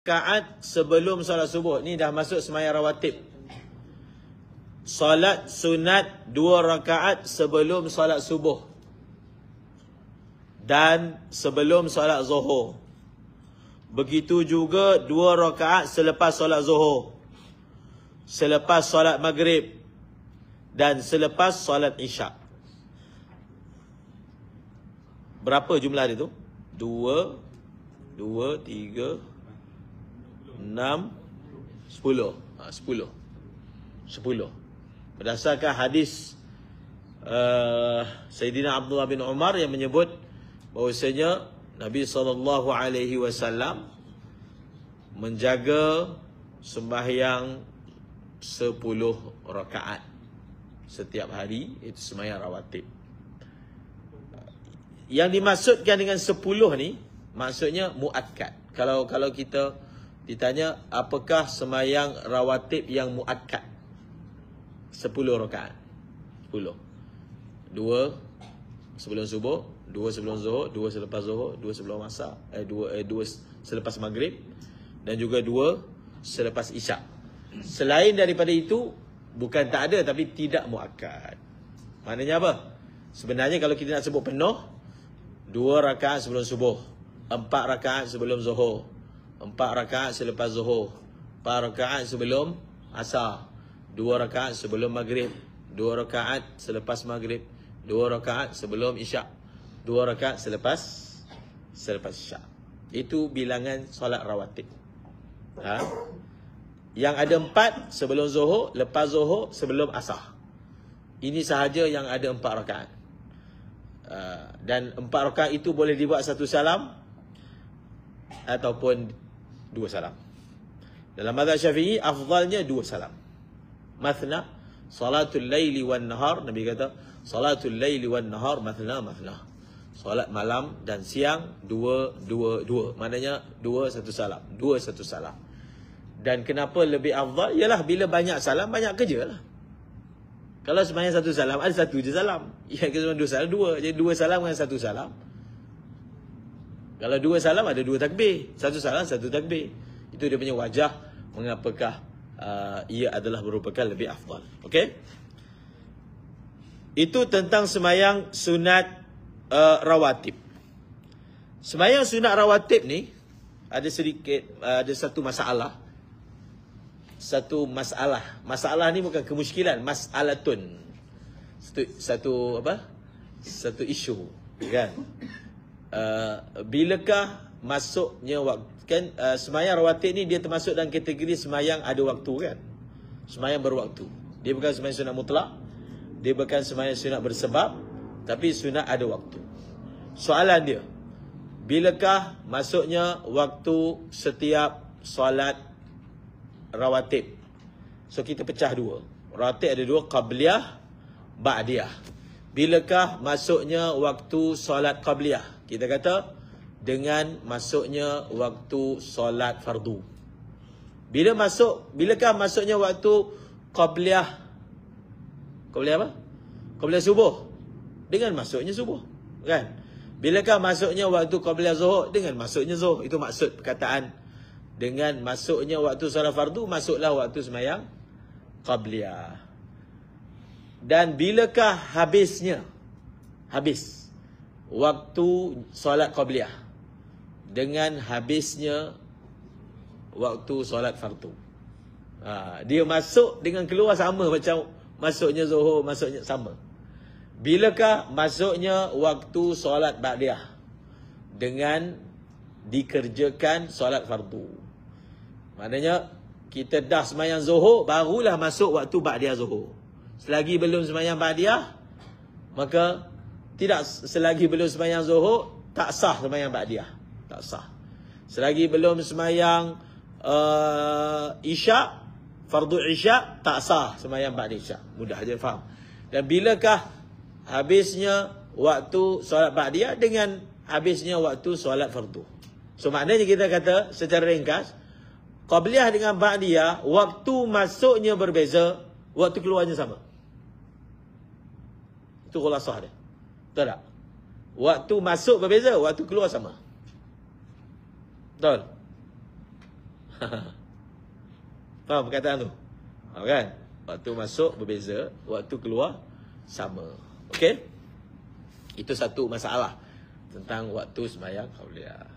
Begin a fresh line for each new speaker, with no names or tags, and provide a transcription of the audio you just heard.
rakaat sebelum solat subuh. Ni dah masuk sembahyang rawatib. Solat sunat 2 rakaat sebelum solat subuh dan sebelum solat zuhur. Begitu juga 2 rakaat selepas solat zuhur, selepas solat maghrib dan selepas solat isyak. Berapa jumlah dia tu? 2, 3, 6, 10. 10. Berdasarkan hadis Sayyidina Abdullah bin Umar yang menyebut bahawasanya Nabi SAW menjaga sembahyang 10 rakaat setiap hari, itu sembahyang rawatib. Yang dimaksudkan dengan 10 ni maksudnya muakkad. Kalau kita ditanya apakah sembahyang rawatib yang muakkad, 10 rakaat. 10. 2 sebelum subuh, 2 sebelum zuhur, 2 selepas zuhur, 2 sebelum asar, 2 selepas maghrib dan juga 2 selepas isyak. Selain daripada itu bukan tak ada, tapi tidak muakkad. Maknanya apa? Sebenarnya kalau kita nak sebut penuh, 2 rakaat sebelum subuh, 4 rakaat sebelum zuhur, 4 rakaat selepas zuhur, 4 rakaat sebelum asar, 2 rakaat sebelum maghrib, 2 rakaat selepas maghrib, 2 rakaat sebelum isyak, 2 rakaat selepas isyak. Itu bilangan solat rawatib. Yang ada 4 sebelum zuhur, lepas zuhur, sebelum asar. Ini sahaja yang ada 4 rakaat. Dan 4 rakaat itu boleh dibuat 1 salam ataupun 2 salam. Dalam mazhab Syafi'i afdalnya 2 salam. Mathna, salatul laili wan nahar, Nabi kata salatul laili wan nahar mathna. Solat malam dan siang 2. Maknanya 2 1 salam, 2 1 salam. Dan kenapa lebih afdal? Ialah bila banyak salam banyak kerja lah. Kalau sembahyang 1 salam ada 1 je salam. Ya, kalau 2 salam 2. Jadi 2 salam dengan 1 salam. Kalau 2 salam ada 2 takbir. 1 salam 1 takbir. Itu dia punya wajah mengapakah ia adalah merupakan lebih afdal. Okey? Itu tentang sembahyang sunat rawatib. Sembahyang sunat rawatib ni ada satu masalah. Masalah ni bukan kemusykilan, mas'alatun. Satu isu, kan? Bilakah masuknya waktu, kan? Sembahyang rawatib ni dia termasuk dalam kategori sembahyang ada waktu, kan? Sembahyang berwaktu. Dia bukan sembahyang sunat mutlak, dia bukan sembahyang sunat bersebab, tapi sunat ada waktu. Soalan dia, bilakah masuknya waktu setiap solat rawatib? So kita pecah 2. Rawatib ada 2, qabliyah, ba'diyah. Bilakah masuknya waktu solat qabliyah? Kita kata dengan masuknya waktu solat fardu. Bilakah masuknya waktu qabliyah? Qabliyah apa? Qabliyah subuh. Dengan masuknya subuh, kan? Bilakah masuknya waktu qabliyah zuhur? Dengan masuknya zuhur. Itu maksud perkataan dengan masuknya waktu solat fardu, masuklah waktu sembahyang qabliyah. Dan bilakah habis waktu solat qabliyah? Dengan habisnya waktu solat fardu. Dia masuk dengan keluar sama macam masuknya zuhur, masuknya sama. Bilakah masuknya waktu solat ba'diyah? Dengan dikerjakan solat fardu. Maknanya kita dah sembahyang zuhur, barulah masuk waktu ba'diyah zuhur. Selagi belum sembahyang ba'diyah, maka tidak. Selagi belum sembahyang zuhur, tak sah sembahyang ba'diyah. Tak sah. Selagi belum sembahyang isyak, fardu isyak, tak sah sembahyang ba'diyah isyak. Mudah aja faham. Dan bilakah habisnya waktu solat ba'diyah? Dengan habisnya waktu solat fardu. So maknanya kita kata secara ringkas, qabliyah dengan ba'diyah, waktu masuknya berbeza, waktu keluarnya sama. Itu khulasah dia. Betul tak? Waktu masuk berbeza, waktu keluar sama. Betul? Faham perkataan tu? Faham kan? Waktu masuk berbeza, waktu keluar sama. Okey? Itu satu masalah tentang waktu sembahyang qabliyah.